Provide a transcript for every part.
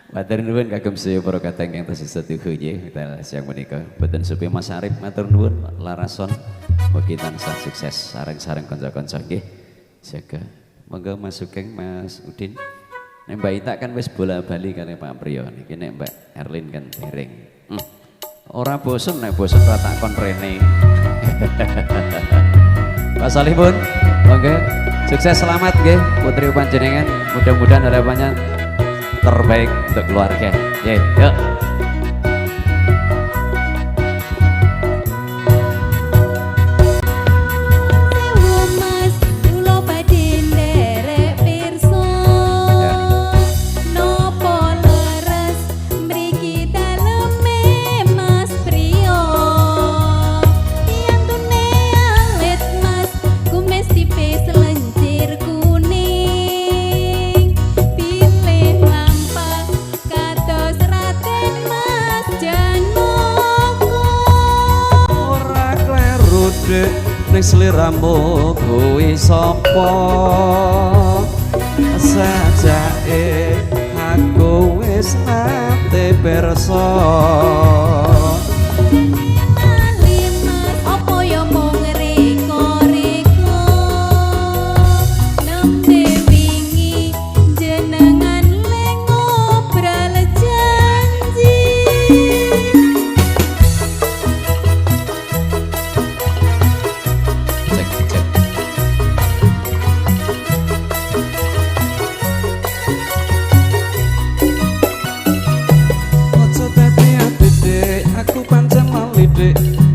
Matur nuwun kagem sedaya para kadang yang tersisa tuhu nggih kita siang menika. Boten supi Mas Arif matur nuwun larason mugi tansah sukses sareng-sareng kanca-kanca nggih. Jaga. Monggo Mas Sugeng, Mas Udin. Nek Mbak Ita kan wis bola-bali karo Pak Priyo niki nek Mbak Erlin kan dereng. Ora bosen nek bosen ora tak kon rene. Pak Salihun, monggo sukses selamat nggih putri panjenengan. Mudah-mudahan harapannya terbaik untuk keluarga. Yuk. Ning sliramu kuwi sapa sajake aku wis nate pirsa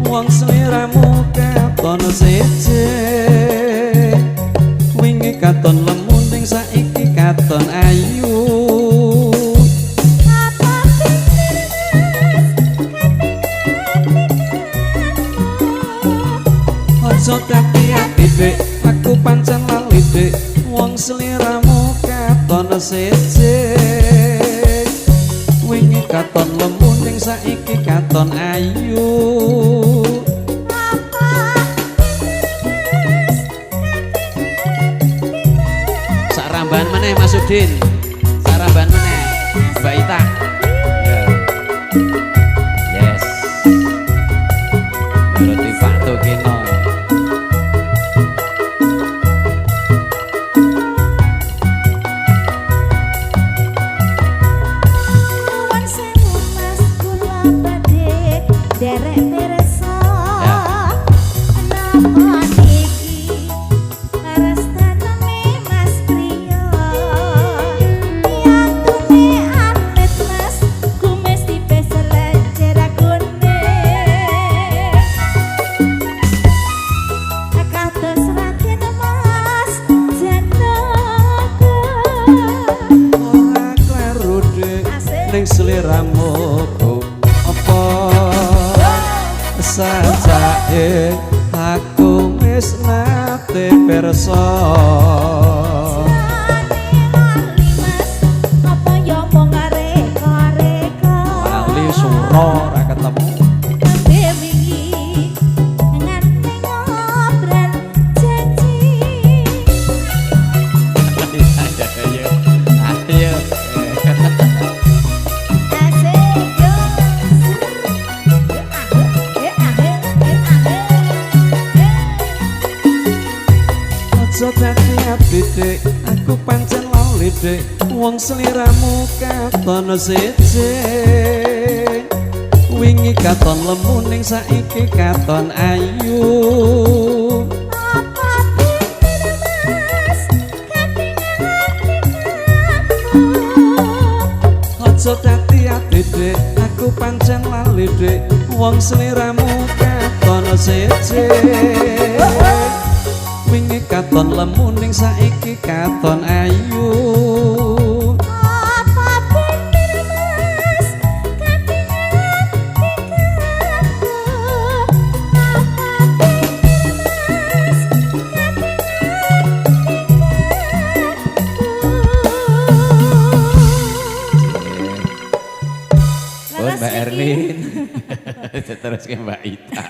wong sliramu katon siji wingi katon lemu ning saiki katon ayu aja dadi dik aku pancen lali dik wong sliramu katon siji wingi katon lemu ning saiki katon ayu saramban meneh Mas Udin saramban meneh Mbak Ita yes berarti Pak Tokino derek perso napa iki restanane Mas Priyo yantune atlet Mas ku mesti pesel jerakune kados raden Mas jenoku ora kleru dik ning sliramu sajake aku wis nate pirsa apa yo mung areka-areka lali sura ora ketemu wingi nganti ngobrol janji ayo dik aku pancen lali dik wong sliramu katon siji wingi katon lemu ning saiki katon ayu aja dadi ati dik aku pancen lali dik wong sliramu katon siji wingi katon lemu ning saiki katon ayu apa bener Mas Mbak Erlin terus ke Mbak Ita